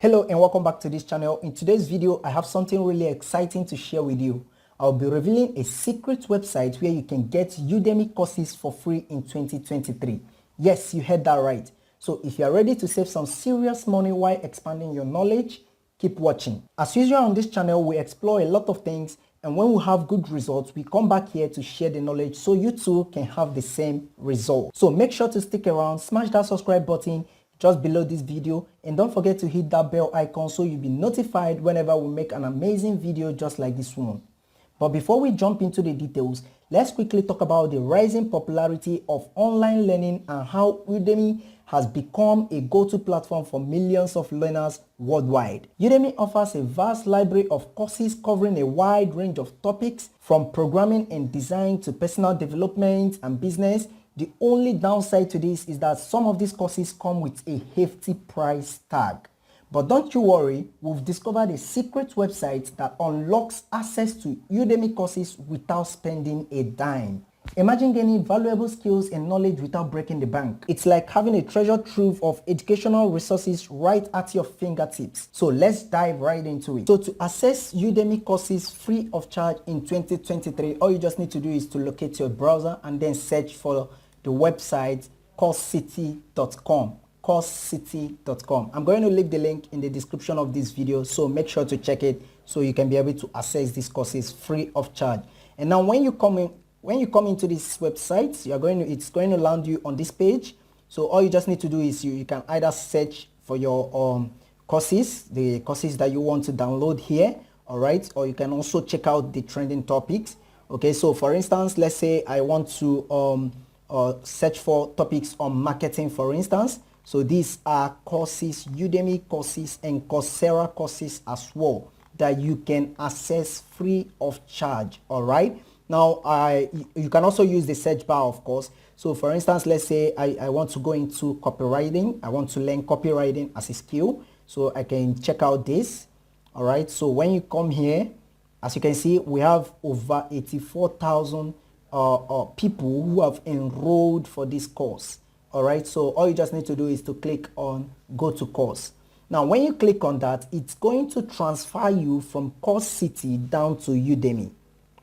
Hello and welcome back to this channel. In today's video, I have something really exciting to share with you. I'll be revealing a secret website where you can get Udemy courses for free in 2023. Yes, you heard that right. So if you are ready to save some serious money while expanding your knowledge, keep watching. As usual on this channel, we explore a lot of things, and when we have good results, we come back here to share the knowledge so you too can have the same result. So make sure to stick around, smash that subscribe button just below this video, and don't forget to hit that bell icon so you'll be notified whenever we make an amazing video just like this one. But before we jump into the details, let's quickly talk about the rising popularity of online learning and how Udemy has become a go-to platform for millions of learners worldwide. Udemy offers a vast library of courses covering a wide range of topics, from programming and design to personal development and business. The only downside to this is that some of these courses come with a hefty price tag. But don't you worry, we've discovered a secret website that unlocks access to Udemy courses without spending a dime. Imagine gaining valuable skills and knowledge without breaking the bank. It's like having a treasure trove of educational resources right at your fingertips. So let's dive right into it. So to access Udemy courses free of charge in 2023, all you just need to do is to locate your browser and then search for the website coursecity.com. coursecity.com. I'm going to leave the link in the description of this video, so make sure to check it so you can be able to access these courses free of charge. And now when you come into this website, it's going to land you on this page. So all you just need to do is you can either search for your courses, the courses that you want to download here, all right, or you can also check out the trending topics. Okay, so for instance, let's say I want to search for topics on marketing, for instance. So these are courses, Udemy courses and Coursera courses as well, that you can access free of charge. All right, now you can also use the search bar, of course. So for instance, let's say I want to go into copywriting. I want to learn copywriting as a skill, so I can check out this. All right, so when you come here, as you can see, we have over 84,000 people who have enrolled for this course. All right, so all you just need to do is to click on go to course. Now when you click on that, it's going to transfer you from Course City down to Udemy.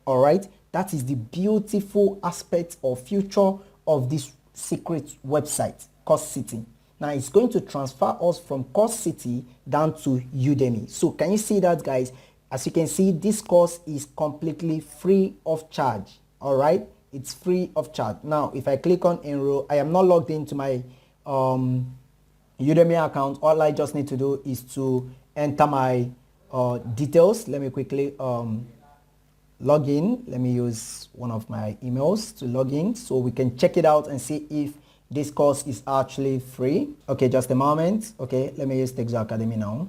All right, that is the beautiful aspect or future of this secret website, Course City. Now it's going to transfer us from Course City down to Udemy. So can you see that, guys? As you can see, this course is completely free of charge. All right, it's free of charge. Now if I click on enroll, I am not logged into my Udemy account. All I just need to do is to enter my details. Let me quickly log in. Let me use one of my emails to log in so we can check it out and see if this course is actually free. Okay, just a moment. Okay, let me use texoacademy now.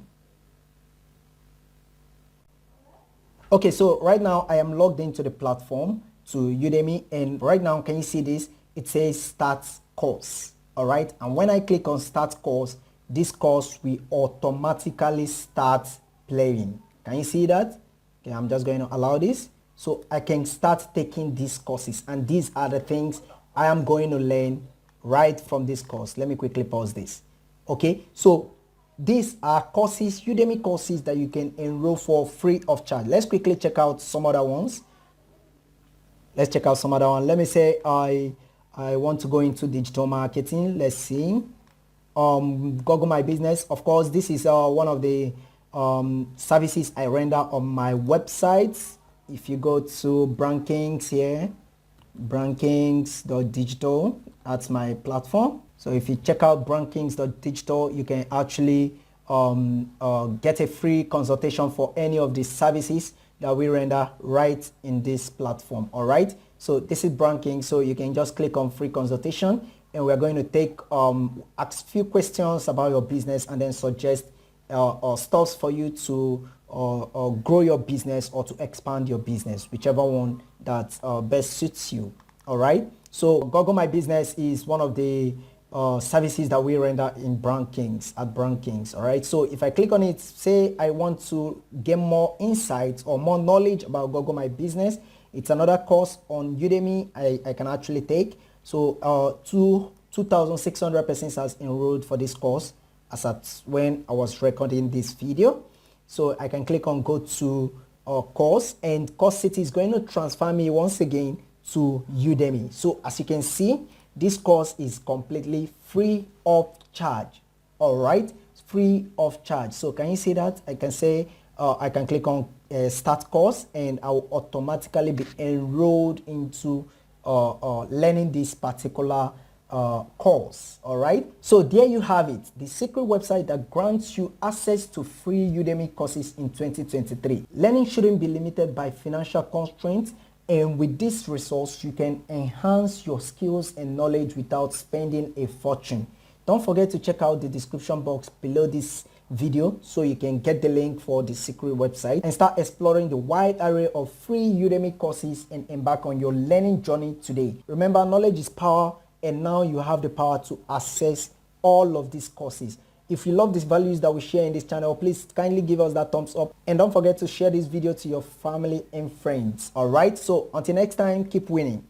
Okay, so right now I am logged into the platform, to Udemy, and right now can you see this? It says start course. All right, and when I click on start course, this course will automatically start playing. Can you see that? Okay, I'm just going to allow this so I can start taking these courses, and these are the things I am going to learn right from this course. Let me quickly pause this. Okay, so these are courses, Udemy courses, that you can enroll for free of charge. Let's quickly check out some other ones. Let's check out some other one. Let me say I want to go into digital marketing. Let's see. Google My Business. Of course, this is one of the services I render on my website. If you go to Brankings here, brankings.digital, that's my platform. So if you check out brankings.digital, you can actually get a free consultation for any of the services that we render right in this platform. All right, so this is Branking, so you can just click on free consultation, and we're going to take ask few questions about your business and then suggest stuff for you to grow your business or to expand your business, whichever one that best suits you. All right, so Google My Business is one of the services that we render in Brankings, at Brankings. All right, so if I click on it, say I want to get more insights or more knowledge about Google My Business, it's another course on Udemy I can actually take. So 2,600 persons has enrolled for this course. as at when I was recording this video. So I can click on go to course, and course city is going to transfer me once again to Udemy. So as you can see, this course is completely free of charge. All right, free of charge. So can you see that? I can say I can click on start course, and I will automatically be enrolled into learning this particular course. All right, so there you have it, the secret website that grants you access to free Udemy courses in 2023. Learning shouldn't be limited by financial constraints, and with this resource you can enhance your skills and knowledge without spending a fortune. Don't forget to check out the description box below this video so you can get the link for the secret website and start exploring the wide array of free Udemy courses and embark on your learning journey today. Remember, knowledge is power, and now you have the power to access all of these courses. If you love these values that we share in this channel, please kindly give us that thumbs up, and don't forget to share this video to your family and friends. All right, so until next time, keep winning.